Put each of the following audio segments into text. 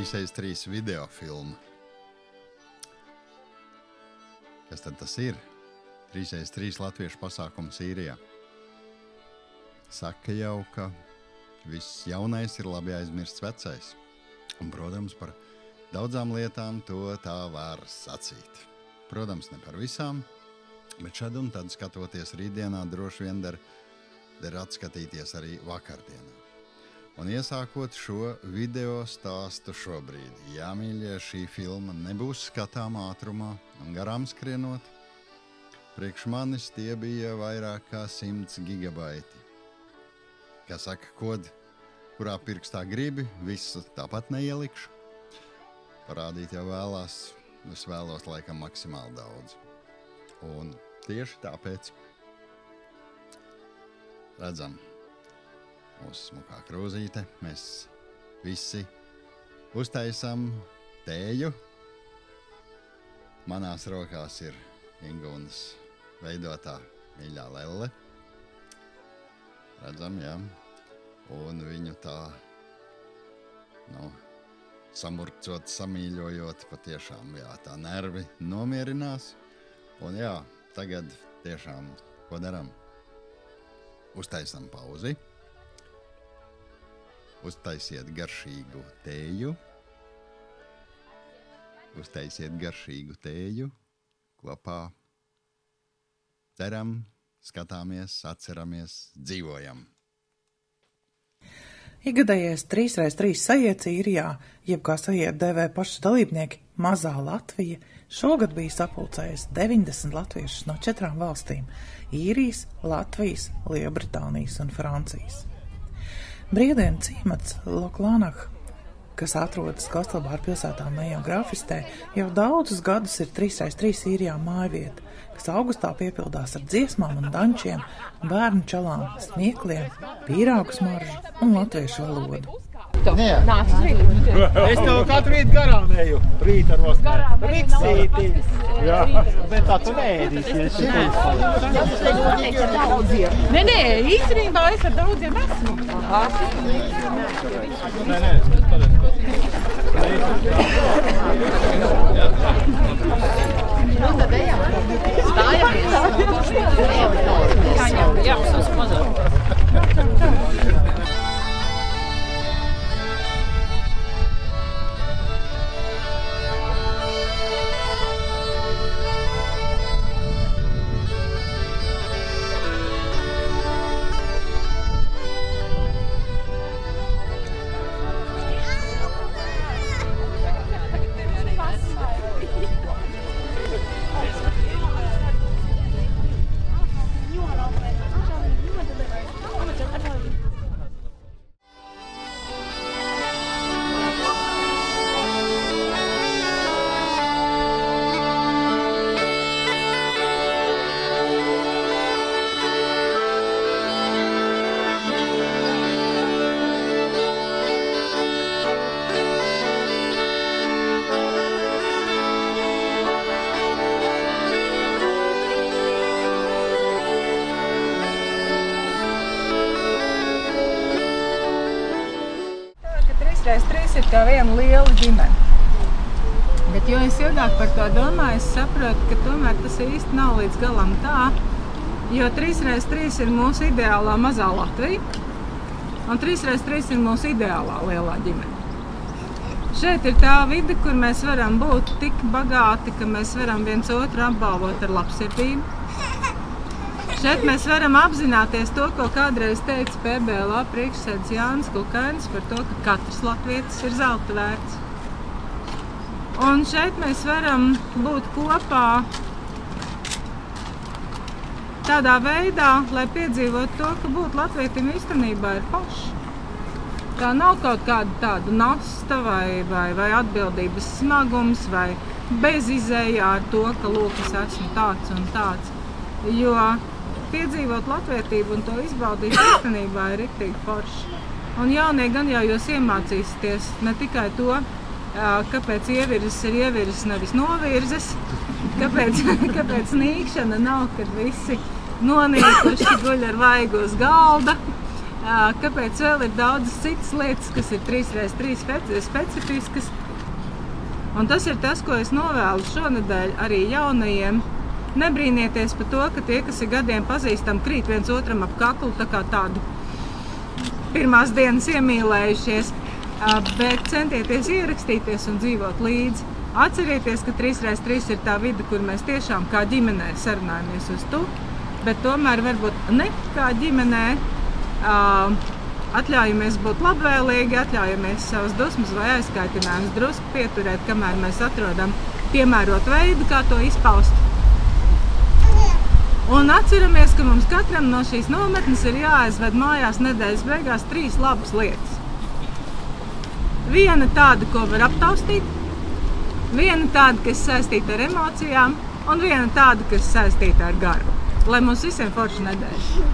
3x3 videofilmu. Kas tad tas ir? 3x3 latviešu pasākums Īrijā. Saka jau, ka viss jaunais ir labi aizmirsts vecais. Un, protams, par daudzām lietām to tā var sacīt. Protams, ne par visām, bet šad un tad skatoties rītdienā droši vien der atskatīties arī vakardienā. Un iesākot šo video stāstu šobrīd, jā, mīļie, šī filma nebūs skatāma ātrumā un garām skrienot. Priekš manis tie bija vairāk kā 100 gigabaiti. Kā saka, kod, kurā pirkstā gribi, visu tāpat neielikšu. Parādīt jau vēlās, es vēlos laikam maksimāli daudz. Un tieši tāpēc redzam, mūsu smukā krūzīte, mēs visi uztaisam tēju. Manās rokās ir Ingūnas veidotā mīļā lelle. Redzam, jā. Un viņu tā, samurcot, samīļojot, patiešām, jā, tā nervi nomierinās. Un jā, tagad tiešām, ko daram? Uztaisam pauzi. Uztaisiet garšīgu tēju. Uztaisiet garšīgu tēju. Kopā deram, skatāmies, atceramies, dzīvojam. Ikgadējais 3x3 sajiets Īrijā, jeb kā sajiet dēvē paši dalībnieki, Mazā Latvija, šogad bija sapulcējis 90 latviešus no 4 valstīm – Īrijas, Latvijas, Lielbritānijas un Francijas. Brīvdienu ciemats Loklānah, kas atrodas Kastelbāru pilsētā Mejo grafistē, jau daudzus gadus ir 3x3 Īrijā mājvieta, kas augustā piepildās ar dziesmām un dančiem, bērnu čalām, smiekliem, pīrāgu smaržu un latviešu valodu. Nāc uz rītu. Es tev katru rītu garām eju, rīta rosmē. Riksīti. Jā, bet tā tu neēdīsies. Nē, īstenībā es ar daudziem esmu. Nē, Nu, tad ejam. Stājamies. Jā, mums uz mazāk. Ir kā viena liela ģimene. Bet, jo es ilgāk par to domāju, es saprotu, ka tomēr tas īsti nav līdz galam tā, jo 3x3 ir mūsu ideālā Mazā Latvija, un 3x3 ir mūsu ideālā lielā ģimene. Šeit ir tā vide, kur mēs varam būt tik bagāti, ka mēs varam viens otru apbalvot ar labsirdību. Šeit mēs varam apzināties to, ko kādreiz teica PBLA priekšsēdis Jānis Kukainis par to, ka katrs latvietis ir zelta vērts. Un šeit mēs varam būt kopā tādā veidā, lai piedzīvot to, ka būt latvietim īstenībā ir forši. Tā nav kaut kāda tāda nasta vai atbildības smagums vai bezizējā ar to, ka lūk, es esmu tāds un tāds. Jo piedzīvot latvietību un to izbaudīt īstenībā ir riktīgi forši. Un jaunie gan jau jūs iemācīsieties ne tikai to, kāpēc ievirzes ir ievirzes, nevis novirzes, kāpēc nīkšana nav, kad visi nonīkuši guļ ar vaigu uz galda, Kāpēc vēl ir daudzas citas lietas, kas ir 3x3 specifiskas. Un tas ir tas, ko es novēlu šonedēļ arī jaunajiem. Nebrīnieties par to, ka tie, kas ir gadiem pazīstam, krīt viens otram ap kaklu, tā kā tādu pirmās dienas iemīlējušies, bet centieties ierakstīties un dzīvot līdzi. Atcerieties, ka 3x3 ir tā vide, kur mēs tiešām kā ģimenē sarunājamies uz tu, bet tomēr varbūt ne kā ģimenē atļaujamies būt labvēlīgi, atļaujamies savas dusmas vai aizkaitinājumus drusku pieturēt, kamēr mēs atrodam piemērot veidu, kā to izpaust. Un atceramies, ka mums katram no šīs nometnes ir jāaizved mājās nedēļas beigās 3 labas lietas. Viena tāda, ko var aptaustīt, viena tāda, kas saistīta ar emocijām, un viena tāda, kas saistīta ar garu. Lai mums visiem forša nedēļa.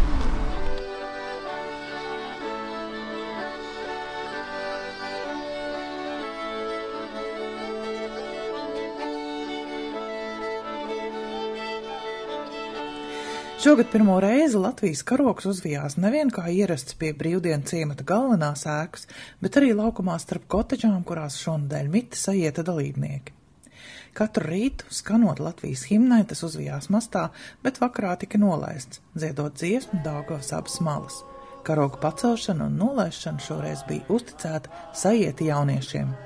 Šogad pirmo reizi Latvijas karogs uzvijās nevien kā ierasts pie brīvdienu ciemata galvenās ēkas, bet arī laukumā starp koteģām, kurās šonadēļ mita sajieta dalībnieki. Katru rītu, skanot Latvijas himnai, tas uzvijās mastā, bet vakarā tika nolaists, dziedot dziesmu Daugavas abas malas. Karoga pacelšana un nolaišana šoreiz bija uzticēta sajieta jauniešiem.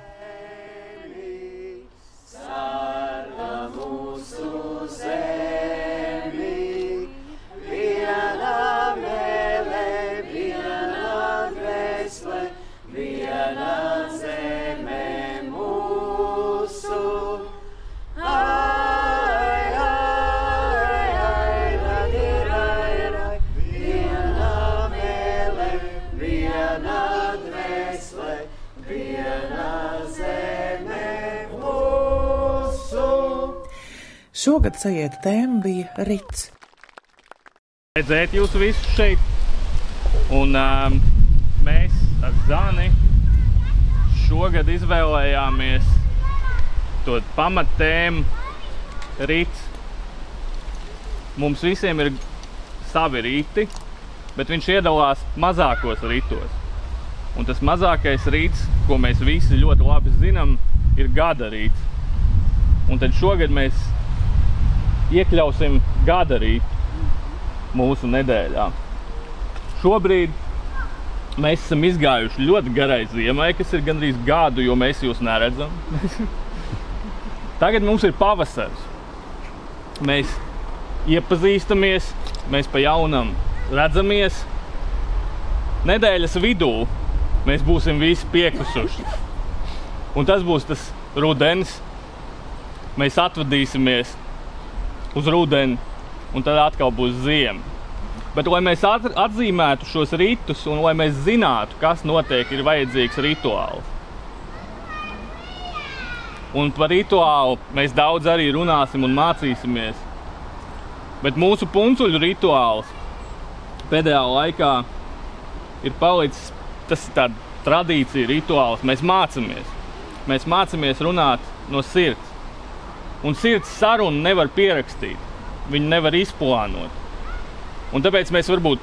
Šogad sajieta tēma bija rits. Redzēt jūs visus šeit, un mēs ar Zani šogad izvēlējāmies to pamattēmu rits. Mums visiem ir savi rīti, bet viņš iedalās mazākos ritos. Un tas mazākais rīts, ko mēs visi ļoti labi zinām, ir gada rīts. Un tad šogad mēs iekļausim gada rītu mūsu nedēļā. Šobrīd mēs esam izgājuši ļoti garai ziemai, kas ir gandrīz gadu, jo mēs jūs neredzam. Tagad mums ir pavasars. Mēs iepazīstamies, mēs pa jaunam redzamies. Nedēļas vidū mēs būsim visi piekusuši. Un tas būs tas rudenis. Mēs atvadīsimies uz rudeni, un tad atkal būs ziema. Bet, lai mēs atzīmētu šos ritus un lai mēs zinātu, kas notiek, ir vajadzīgs rituāls. Un par rituālu mēs daudz arī runāsim un mācīsimies. Bet mūsu puncuļu rituāls pēdējā laikā ir palicis, tas ir tāda tradīcija rituāls. Mēs mācāmies runāt no sirds. Un sirds sarunu nevar pierakstīt, viņu nevar izplānot. Un tāpēc mēs varbūt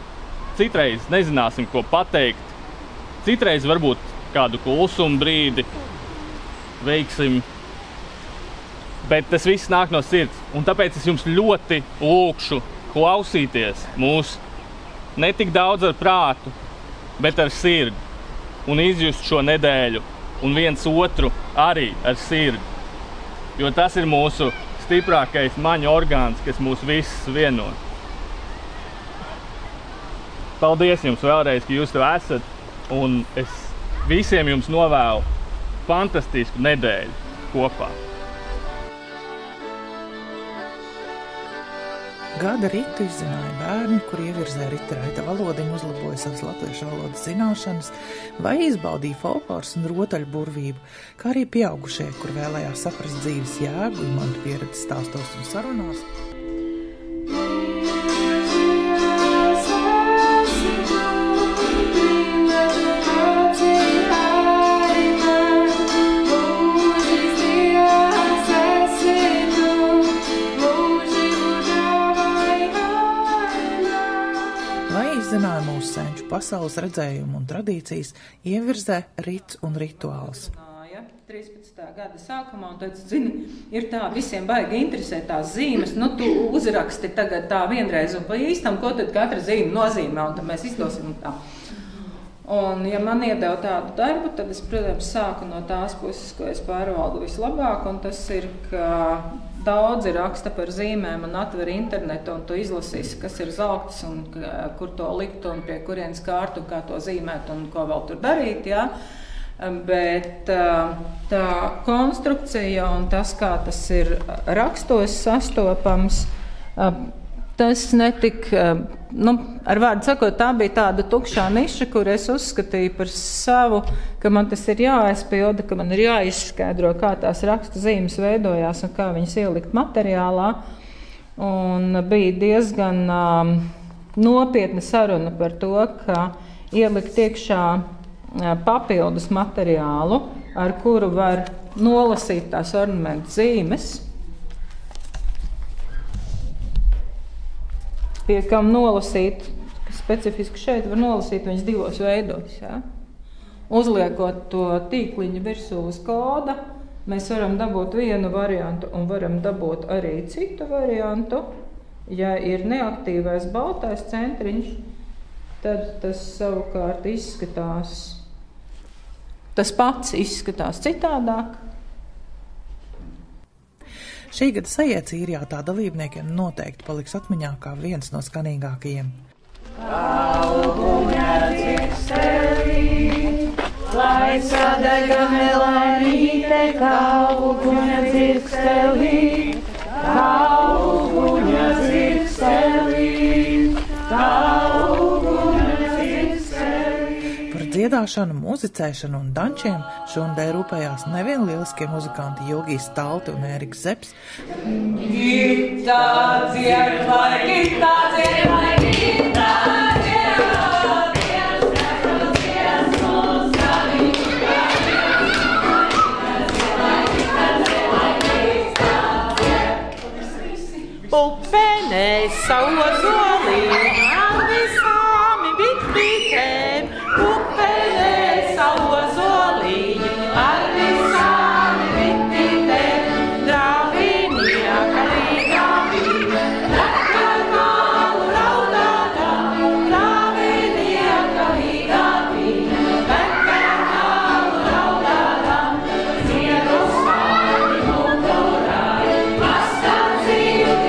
citreiz nezināsim, ko pateikt, citreiz varbūt kādu klusumu brīdi veiksim, bet tas viss nāk no sirds. Un tāpēc es jums ļoti lūkšu klausīties mūs ne tik daudz ar prātu, bet ar sirdi un izjust šo nedēļu un viens otru arī ar sirdi. Jo tas ir mūsu stiprākais maņu orgāns, kas mūs visus vieno. Paldies jums vēlreiz, ka jūs te esat, un es visiem jums novēlu fantastisku nedēļu kopā. Gada ritu izzināja bērni, kur ievirzē rita valodiņu, uzlaboja savas latviešu valodas zināšanas vai izbaudīja folkloras un rotaļu burvību, kā arī pieaugušie, kur vēlējās saprast dzīves jēgu, imantu pieredzi stāstos un sarunās. Zināja mūsu senču pasaules redzējumu un tradīcijas ievirzē rits un rituāls. 13. gada sākumā, un tad, zini, ir tā, visiem baigi interesē tās zīmes, nu, tu uzraksti tagad tā vienreiz, un pa īstam, ko tad katra zīme nozīmē, un tad mēs izdosim tā. Un, ja man iedeva tādu darbu, tad es, protams, sāku no tās puses, ko es pārvaldu vislabāk, un tas ir, ka daudzi raksta par zīmēm un atver internetu, un tu izlasīsi, kas ir zelts, un kur to likt, un pie kurienes kārt, un kā to zīmēt, un ko vēl tur darīt, jā. Bet tā konstrukcija un tas, kā tas ir rakstos sastopams, tas netika, ar vārdu sakot, tā bija tāda tukšā niša, kur es uzskatīju par savu, ka man tas ir jāaizpilda, ka man ir jāizskaidro, kā tās rakstu zīmes veidojās un kā viņas ielikt materiālā. Un bija diezgan nopietna saruna par to, ka ielikt iekšā papildus materiālu, ar kuru var nolasīt tās ornamentu zīmes, pie kam nolasīt, specifiski šeit var nolasīt viņas divos veidos. Ja? Uzliekot to tīkliņu virsū uz koda, mēs varam dabūt vienu variantu un varam dabūt arī citu variantu. Ja ir neaktīvais baltais centriņš, tad tas savukārt izskatās, tas pats izskatās citādāk. Šī gada Sajēca Īrijā tā dalībniekiem noteikti paliks atmiņā kā viens no skanīgākajiem. Auguņa dzirkstēlī, lai sadega melainīte, auguņa dzirkstēlī, auguņa dzirkstēlī, dziedāšanu, muzicēšanu un dančiem šonadēļ rūpējās nevien lieliskie muzikanti Jogijs Talti un Ēriks Zepes. Gitā dzied, vai gitā dzied, vai gitā Pupenē savu zolī, ar visām bitbītēm. Pupenē savu zolī, ar visām bitbītēm. Drāvīnieka līgāvī, nakar malu raudātā. Drāvīnieka līgāvī, nakar malu raudātā. Ziedu svāri mugurai, pastāv dzīvi.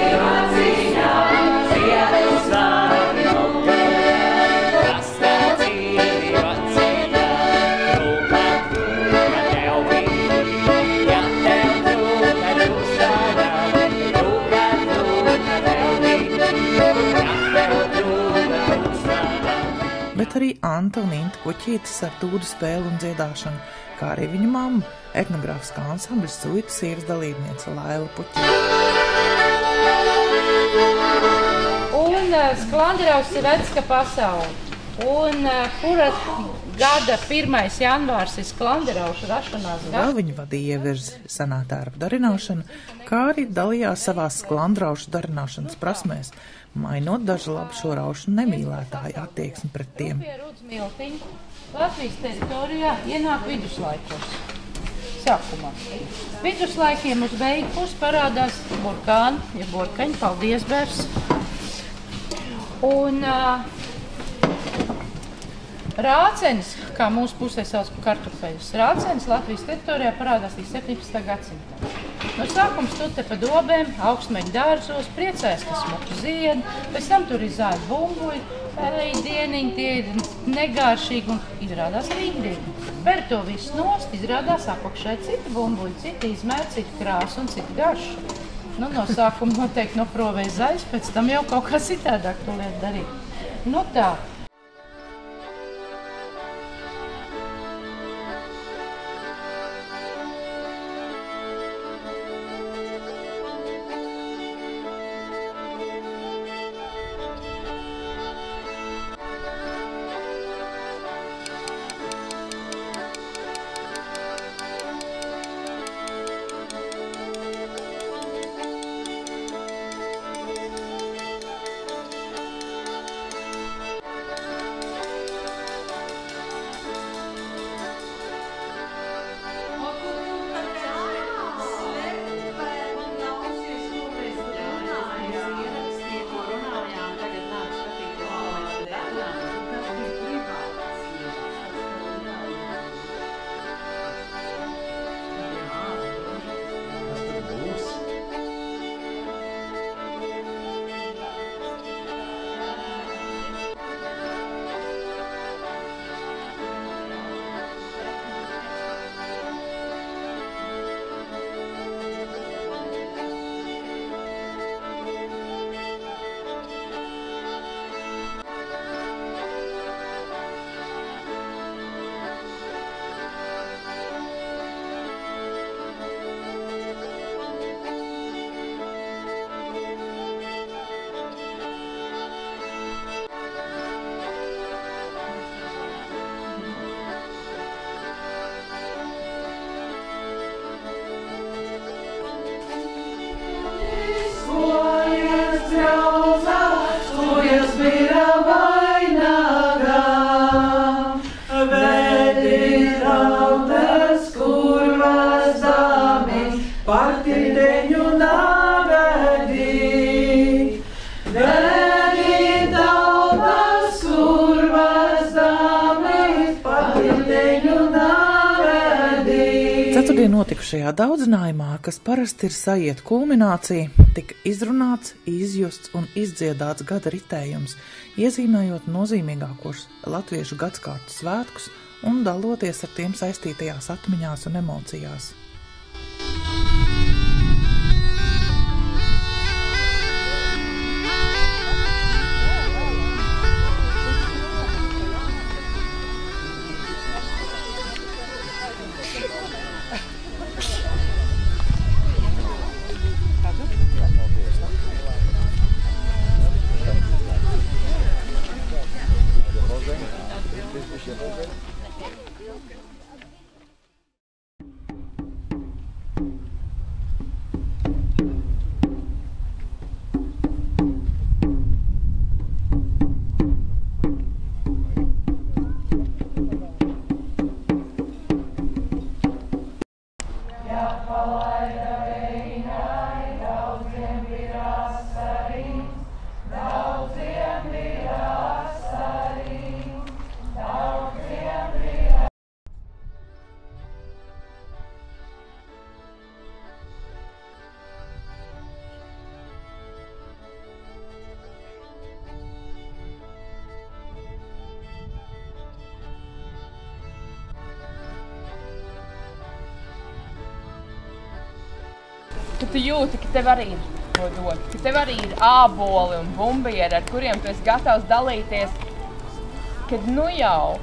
Bet arī Anta un Inta Kuķītis ar dūdu spēli un dziedāšanu, kā arī viņa mamma, etnogrāfiskā ansambļa Suitu sieras dalībniece Laila Puķīte. Un Sklandrauss ir vecs kā pasaule. Un kura gada 1. janvārs ir Sklandrauša rašanās gads. Vēl viņa vadīja ievirzi senā tērpa darināšanu, kā arī dalījās savās Sklandrauša darināšanas prasmēs, mainot dažu labu šo raušu nemīlētāju attieksmi pret tiem. Latvijas teritorijā ienāk viduslaikos. Sākumā. Viduslaikiem uz beigu pusi parādās burkāni, ja burkaņi, paldies bērs. Un rācenis, kā mūsu pusē sauc par kartupeļus, rācenis Latvijas teritorijā parādās līdz 17. gadsimtā. No sākuma stute pa dobēm, augstmeļu dārzos, priecājas, ka smuki zied, pēc tam tur ir zāļu bumbuļi, dieniņi, tie ir negāršīgi un izrādās rīndīgi. Ber to visu nost, izrādās apakšai citi bumbuļi, citi izmēr, citi krāsu un citi garšu. Nu, no sākuma noteikti noprovēja zaļs, pēc tam jau kaut kā citādāk to lietu darīt. Nu tā. par tilteņu navedī. Vedi tautas kurvas dāmis, par tilteņu navedī. Ceturtdien notikušajā daudzinājumā, kas parasti ir sajiet kulminācija, tika izrunāts, izjusts un izdziedāts gada ritējums, iezīmējot nozīmīgākos latviešu gadskārtu svētkus un daloties ar tiem saistītajās atmiņās un emocijās. Ka tu jūti, ka tev arī ir ko dot, ka tev arī ir āboli un bumbieri, ar kuriem tu esi gatavs dalīties, kad nu jau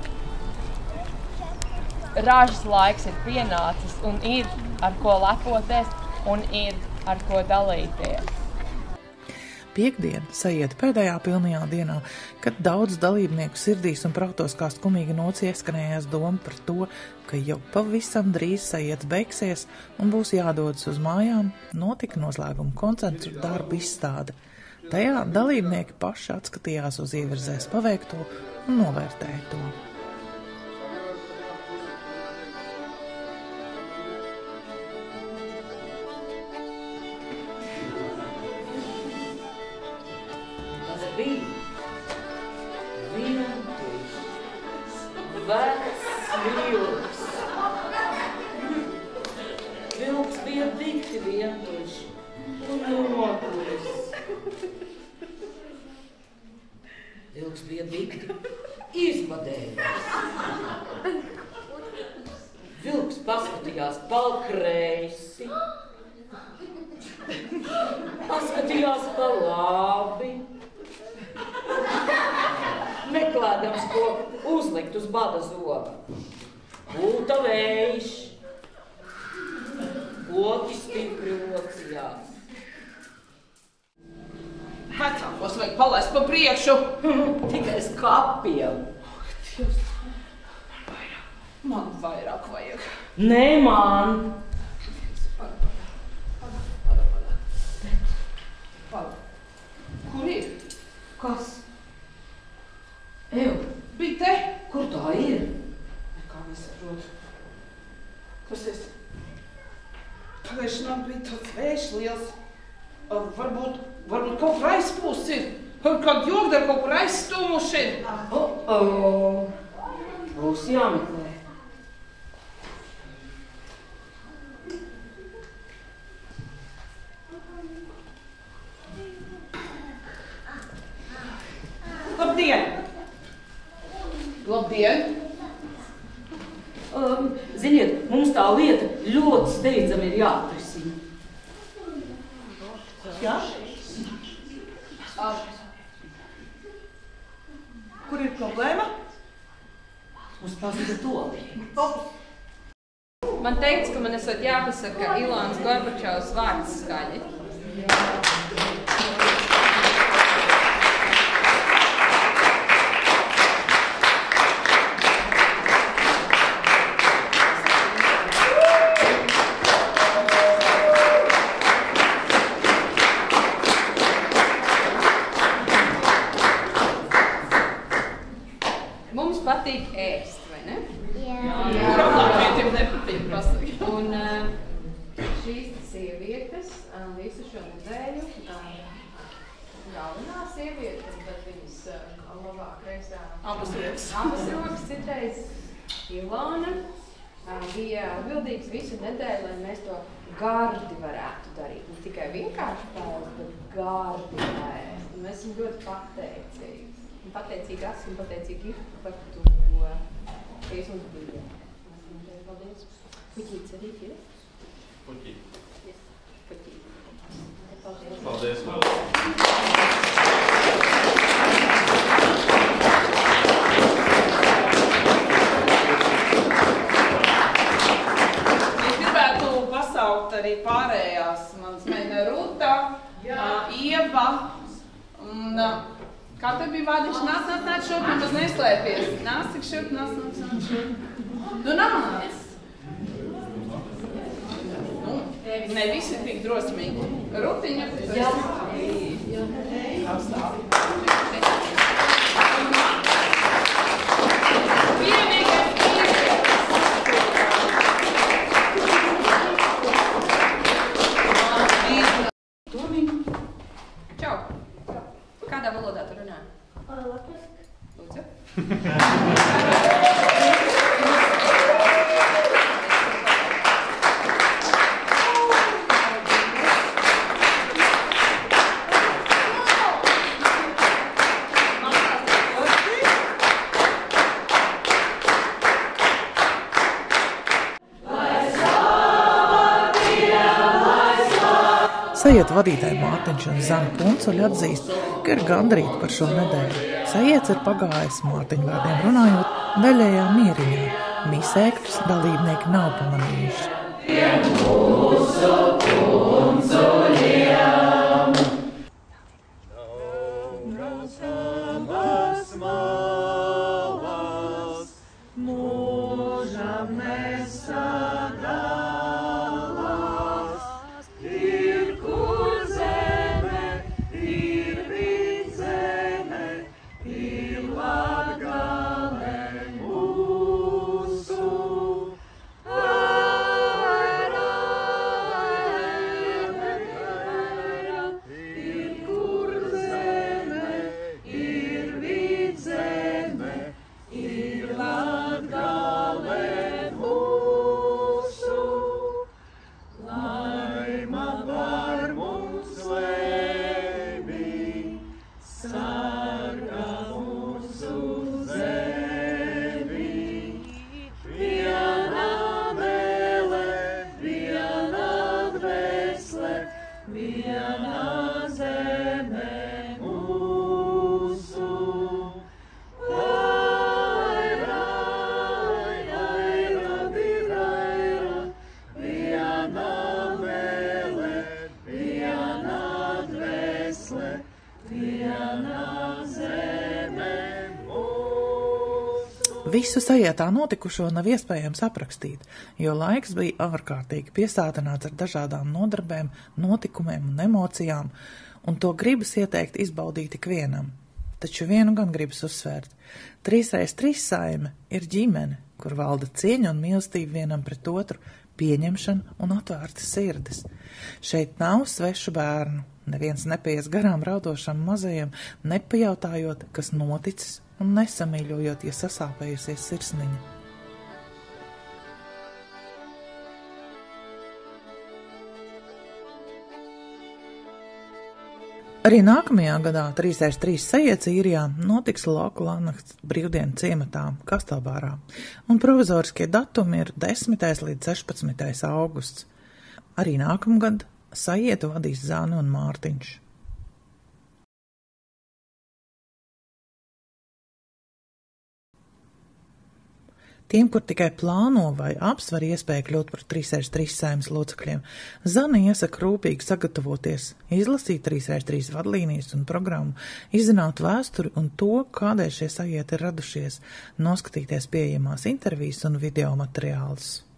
ražas laiks ir pienācis un ir ar ko lepoties un ir ar ko dalīties. Piektdien sajiet pēdējā pilnajā dienā, kad daudz dalībnieku sirdīs un prātos kā skumīgi nots ieskanējās doma par to, ka jau pavisam drīz sajiet beigsies un būs jādodas uz mājām, notika noslēguma koncerts un darba izstāde. Tajā dalībnieki paši atskatījās uz ievirzēs paveikto un novērtēja to. Vilks. Vilks bija dikti vientuļš un noguris. Vilks bija dikti izbadējis. Vilks paskatījās pa kreisi, paskatījās pa labi, meklēdams, ko uzlikt uz bada zoba. Pūta vējš, koki stipri locījās. Vecākos vajag palaist pa priekšu. Tikai skapiem. Dievs, man vairāk vajag. Nē, man. Kur ir? Kas? Ew, bite? Kur tā ir? Nekā nesaprotu. Tas es. Pagājuši man bija tāds vējš liels. Varbūt kaut kur aizpūsts ir. Kaut jogdar kaut kur aizstūmuši ir. Būs jāmeklē. Labdien! Labdien! Ziniet, mums tā lieta ļoti steidzami ir jāatrisina. Jā? Kur ir problēma? Mums pazuda tolīte. Man teikts, ka man esot jāpasaka Ilānas Gorbačovas vārds skaļi. Mums patīk ēst, vai ne? Jā. Kuram latvietiem nepatīk, pasaka. Un šīs tas visu šo nedēļu. Galvenā sieviete, un tad viņas labāk reizā. Abas rokas citreiz Ilona bija atbildīgs visu nedēļu, lai mēs to gardi varētu darīt. Ne tikai vienkārši pēst, bet gardi pēst. Un mēs esam ļoti pateicīgi. Un pateicīgi esam, pateicīgi ir par to, ka jūs mums bija. Paldies. Puķīts arī ir? Puķīt. Puķīt. Paldies. Es gribētu pasaukt arī pārējās manas meina Ruta, Ieva un kā te bija vārdiņš? Nāc šurp un tas neslēpies. Nāc tik šurp, nāc šurp. Nu nāc! Ne visi tik drosmīgi. Rutiņa, Jā. Apstāv. Čau! Kādā valodā tu runā? Latviski. Lūdzu. Sajietu vadītāji Mārtiņš un Zana Puncuļi atzīst, ka ir gandrīti par šo nedēļu. Sajiets ir pagājis, Mārtiņu vārdiem runājot, daļējā mieriņā. Misēkļus dalībnieki nav pamanījuši. Mūsu puncuļiem! Savas malas mūžam nesadalās. Ir kur zeme, ir vidzeme, ir Latgale mūsu. Ir kur zeme, ir vidzeme, ir Latgale mūsu. Laima par mums lēmī, sargā mūsu zemi. Viena mēle, viena dvēsle, viena zeme mūsu. Aira, aira, diraira, viena mēle, viena dvēsle, viena zeme mūsu. Visu sajietā notikušo nav iespējams aprakstīt, jo laiks bija ārkārtīgi piesātināts ar dažādām nodarbēm, notikumiem un emocijām, un to gribas ieteikt izbaudīt ikvienam. Taču vienu gan gribas uzsvērt. 3x3 saime ir ģimene, kur valda cieņa un mīlestība vienam pret otru, pieņemšana un atvērtas sirdis. Šeit nav svešu bērnu, neviens nepaies garām raudošam mazajam, nepajautājot, kas noticis, un nesamīļojot, ja sasāpējusies sirsniņa. Arī nākamajā gadā 3x3 sajiets īrijā notiks lauku lanakts brīvdienu ciematā Kastelbārā, un provizoriskie datumi ir 10. līdz 16. augusts. Arī nākamgad sajietu vadīs Zana un Mārtiņš. Tiem, kur tikai plāno vai apsver iespēju kļūt par 3x3 saeimas locekļiem, Zana iesaka rūpīgi sagatavoties, izlasīt 3x3 vadlīnijas un programmu, izzināt vēsturi un to, kādēļ šie sajieti ir radušies, noskatīties pieejamās intervijas un video materiālus.